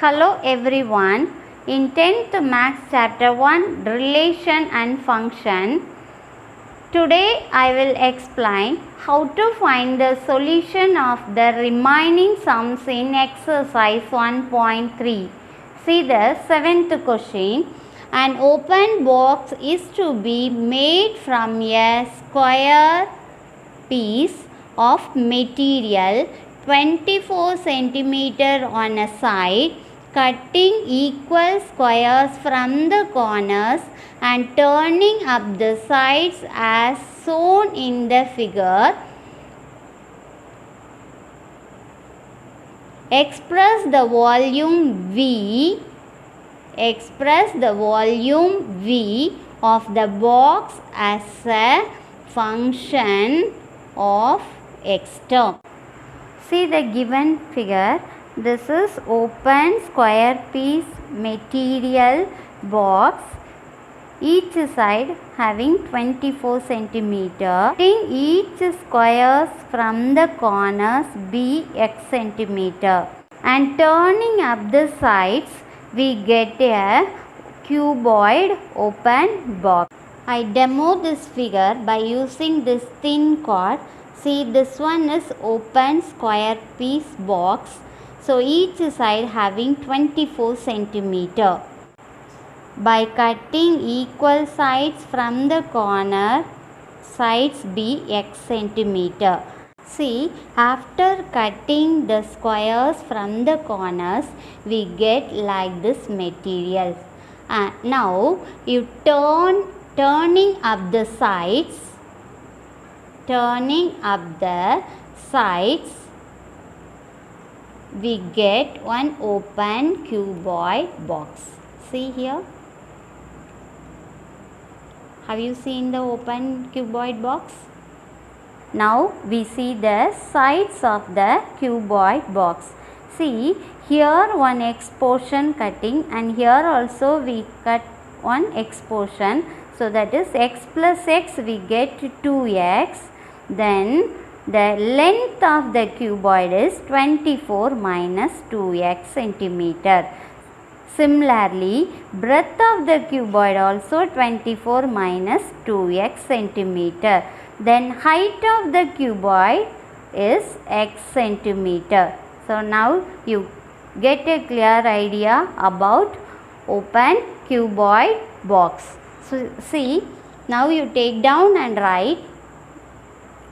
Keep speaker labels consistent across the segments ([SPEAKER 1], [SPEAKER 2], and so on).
[SPEAKER 1] Hello everyone. In 10th Maths Chapter 1 Relation and Function, today I will explain how to find the solution of the remaining sums in exercise 1.3. See the 7th question. An open box is to be made from a square piece of material 24 centimeter on a side, cutting equal squares from the corners and turning up the sides as shown in the figure. Express the volume V of the box as a function of x term. See the given figure. This is open square piece material box, each side having 24 centimeter. Each squares from the corners be x centimeter, and turning up the sides we get a cuboid open box. I demo this figure by using this thin cord. See, this one is open square piece box. So each side having 24 centimeter. By cutting equal sides from the corner, sides be x centimeter. See, after cutting the squares from the corners, we get like this material. Now you turning up the sides, we get one open cuboid box. See here. Have you seen the open cuboid box? Now we see the sides of the cuboid box. See, here one X portion cutting, and here also we cut one X portion. So that is x plus x, we get 2x. Then the length of the cuboid is 24 minus 2x centimeter. Similarly, breadth of the cuboid also 24 minus 2x centimeter. Then height of the cuboid is x centimeter. So now you get a clear idea about open cuboid box. So see, now you take down and write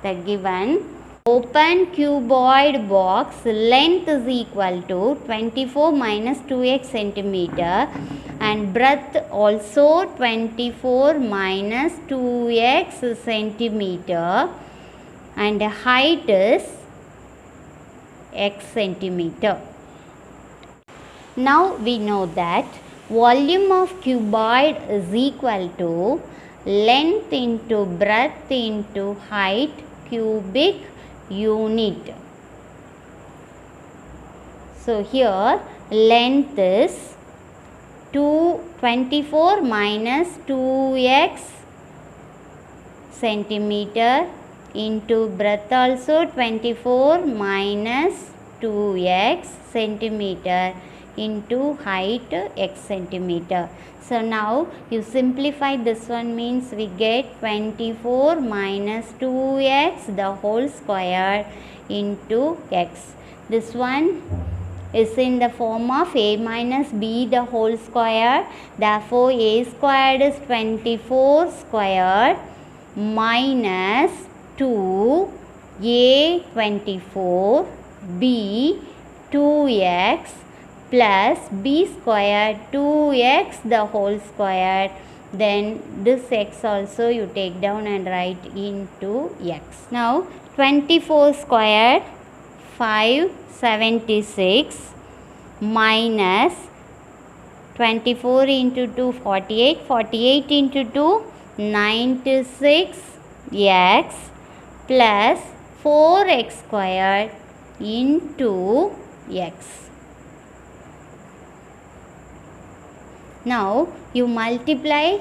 [SPEAKER 1] the given open cuboid box length is equal to 24 minus 2x centimeter, and breadth also 24 minus 2x centimeter, and height is x centimeter. Now we know that volume of cuboid is equal to length into breadth into height cubic unit. So here length is 24 minus 2x centimeter into breadth also 24 minus 2x centimeter into height x centimeter. So now you simplify this one, means we get 24 minus 2x the whole square into x. This one is in the form of a minus b the whole square. Therefore a squared is 24 squared minus 2 a 24 b 2x plus b square 2x the whole square. Then this x also you take down and write into x. Now 24 squared 576 minus 24 into 2 48, 48 into 2 96 x plus 4x squared into x. Now you multiply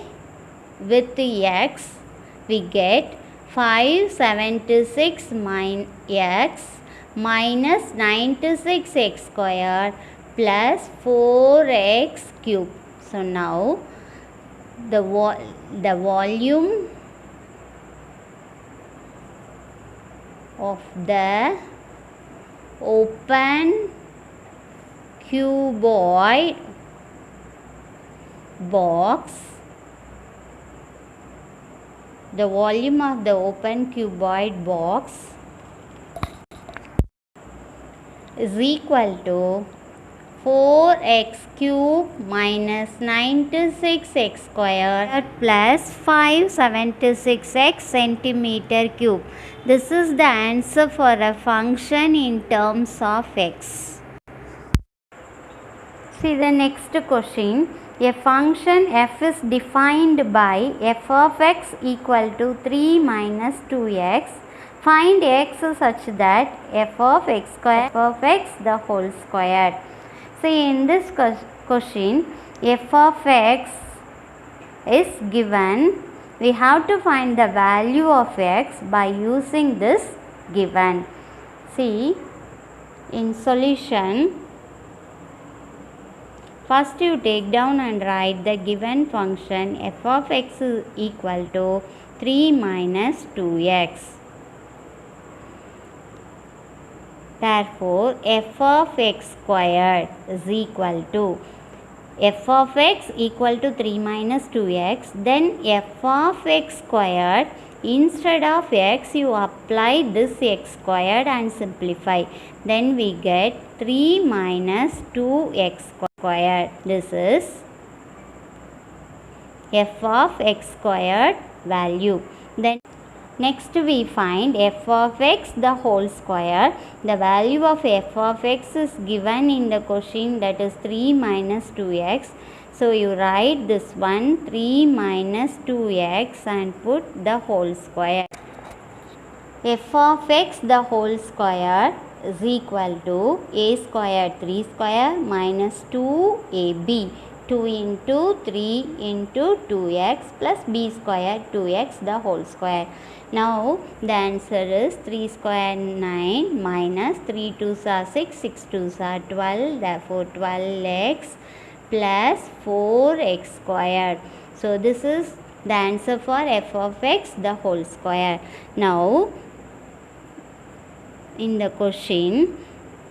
[SPEAKER 1] with x, we get 576 x minus 96x square plus 4x cube. So now the volume of the open cuboid box, the volume of the open cuboid box is equal to 4x cube minus 96x square plus 576x centimeter cube. This is the answer for a function in terms of x. See the next question. A function f is defined by f of x equal to 3 minus 2x. Find x such that f of x square f of x the whole square. See, in this question, f of x is given. We have to find the value of x by using this given. See, in solution, first you take down and write the given function f of x is equal to 3 minus 2x. Therefore, f of x squared is equal to f of x equal to 3 minus 2x. Then f of x squared, instead of x you apply this x squared and simplify. Then we get 3 minus 2x squared. This is f of x squared value. Then next we find f of x the whole square. The value of f of x is given in the question, that is 3 minus 2x. So you write this one 3 minus 2x and put the whole square. F of x the whole square is equal to a square 3 square minus 2ab. 2 into 3 into 2x plus b square 2x the whole square. Now the answer is 3 square 9 minus 3 2s are 6, 6 2s are 12. Therefore 12x plus 4x squared. So this is the answer for f of x the whole square. Now in the question,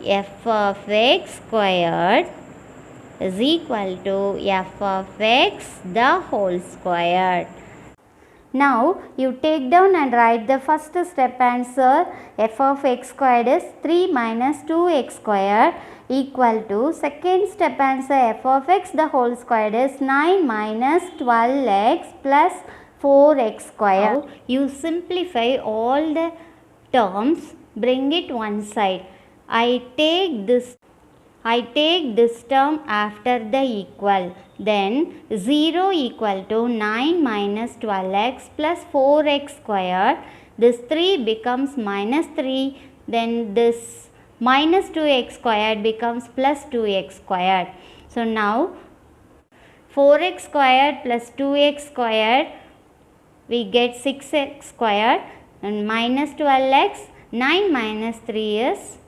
[SPEAKER 1] f of x squared is equal to f of x the whole squared. Now you take down and write the first step answer. F of x squared is 3 minus 2x squared equal to second step answer f of x the whole squared is 9 minus 12x plus 4x squared. Now you simplify all the terms, bring it one side. I take this term after the equal. Then 0 equal to 9 minus 12x plus 4x squared. This 3 becomes minus 3. Then this minus 2x squared becomes plus 2x squared. So now 4x squared plus 2x squared, we get 6x squared, and minus 12x, 9 minus 3 is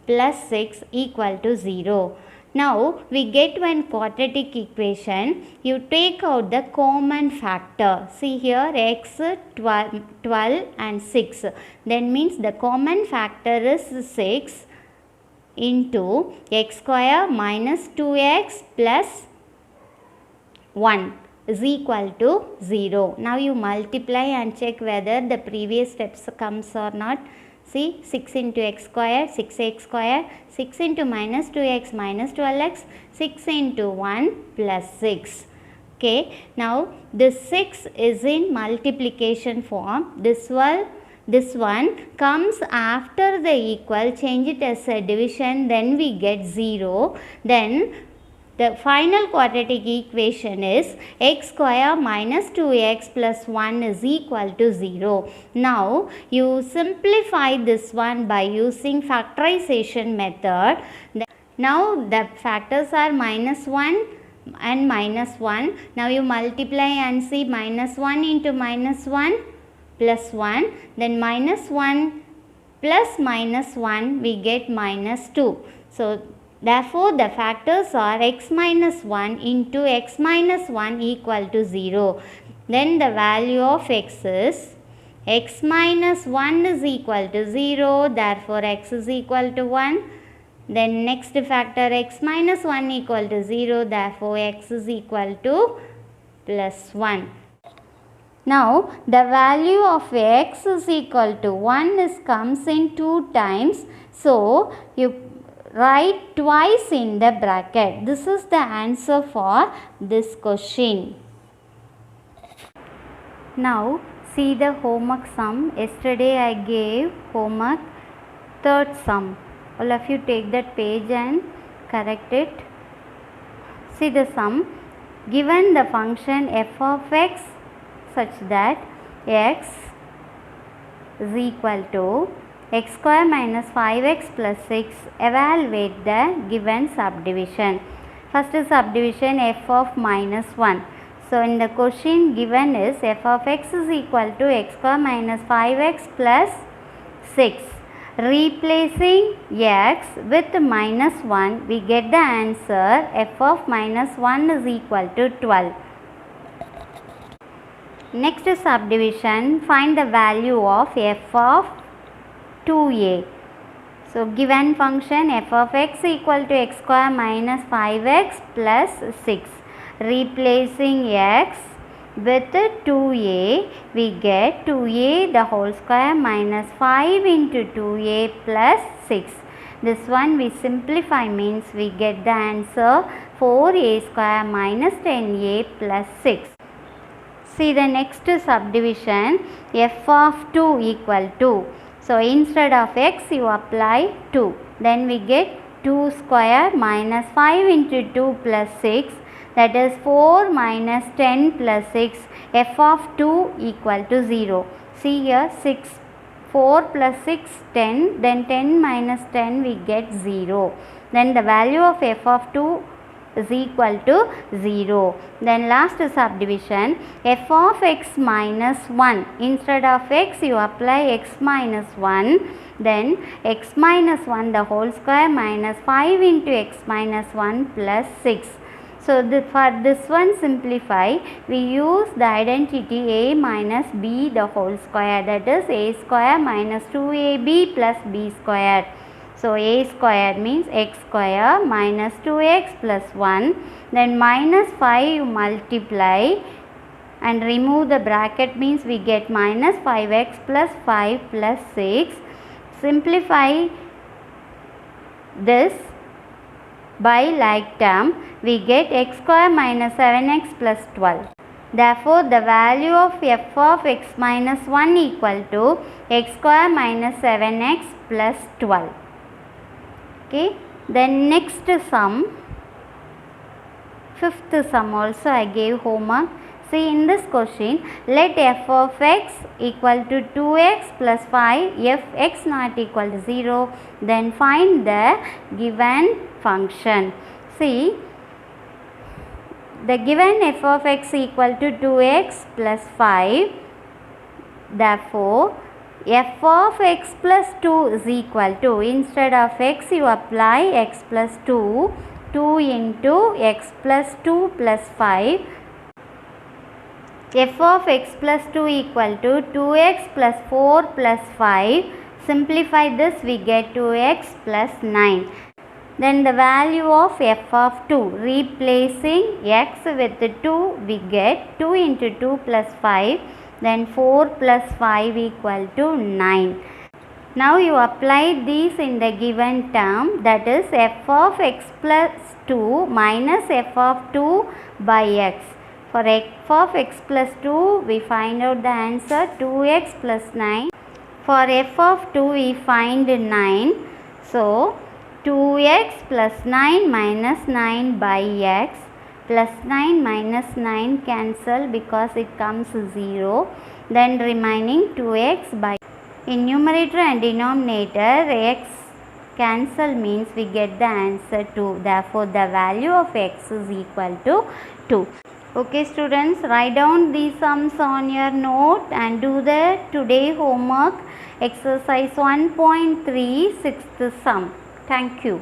[SPEAKER 1] plus 6 equal to 0. Now we get one quadratic equation. You take out the common factor. See here x 12 and 6. Then means the common factor is 6 into x square minus 2x plus 1 is equal to 0. Now you multiply and check whether the previous steps comes or not. See, 6 into x square, 6x square, 6 into minus 2x minus 12x, 6 into 1 plus 6. Okay, now this 6 is in multiplication form. This one comes after the equal, change it as a division, then we get 0. Then the final quadratic equation is x square minus 2x plus 1 is equal to 0. Now you simplify this one by using factorization method. Now the factors are minus 1 and minus 1. Now you multiply and see minus 1 into minus 1 plus 1. Then minus 1 plus minus 1 we get minus 2. So Therefore, the factors are x minus 1 into x minus 1 equal to 0. Then the value of x is x minus 1 is equal to 0. Therefore, x is equal to 1. Then next factor x minus 1 equal to 0. Therefore, x is equal to plus 1. Now, the value of x is equal to 1 comes in 2 times. So, you write twice in the bracket. This is the answer for this question. Now, see the homework sum. Yesterday I gave homework third sum. All of you take that page and correct it. See the sum. Given the function f of x such that x is equal to x square minus 5x plus 6, evaluate the given subdivision. First subdivision f of minus 1. So, in the question given is f of x is equal to x square minus 5x plus 6. Replacing x with minus 1, we get the answer f of minus 1 is equal to 12. Next subdivision, find the value of f of 2a. So, given function f of x equal to x square minus 5x plus 6. Replacing x with 2a, we get 2a the whole square minus 5 into 2a plus 6. This one we simplify means we get the answer 4a square minus 10a plus 6. See the next subdivision, f of 2 equal to. So, instead of x you apply 2. Then we get 2 square minus 5 into 2 plus 6. That is 4 minus 10 plus 6, f of 2 equal to 0. See here 6, 4 plus 6, 10, then 10 minus 10 we get 0. Then the value of f of 2 is equal to 0. Then last subdivision, f of x minus 1. Instead of x you apply x minus 1. Then x minus 1 the whole square minus 5 into x minus 1 plus 6. So, for this one simplify, we use the identity a minus b the whole square, that is a square minus 2ab plus b square. So, a square means x square minus 2x plus 1, then minus 5 you multiply and remove the bracket means we get minus 5x plus 5 plus 6. Simplify this by like term, we get x square minus 7x plus 12. Therefore, the value of f of x minus 1 equal to x square minus 7x plus 12. Okay. Then next sum, fifth sum also I gave homework. See in this question, let f of x equal to 2x plus 5 if x not equal to 0, then find the given function. See, the given f of x equal to 2x plus 5, therefore, f of x plus 2 is equal to, instead of x you apply x plus 2, 2 into x plus 2 plus 5. F of x plus 2 equal to 2x plus 4 plus 5. Simplify this, we get 2x plus 9. Then the value of f of 2, replacing x with 2, we get 2 into 2 plus 5. Then 4 plus 5 equal to 9. Now you apply these in the given term, that is f of x plus 2 minus f of 2 by x. For f of x plus 2, we find out the answer 2x plus 9. For f of 2, we find 9. So, 2x plus 9 minus 9 by x, plus 9 minus 9 cancel because it comes 0. Then remaining 2x by, in numerator and denominator x cancel means we get the answer 2. Therefore, the value of x is equal to 2. Okay students, write down these sums on your note and do the today homework exercise 1.3 sixth sum. Thank you.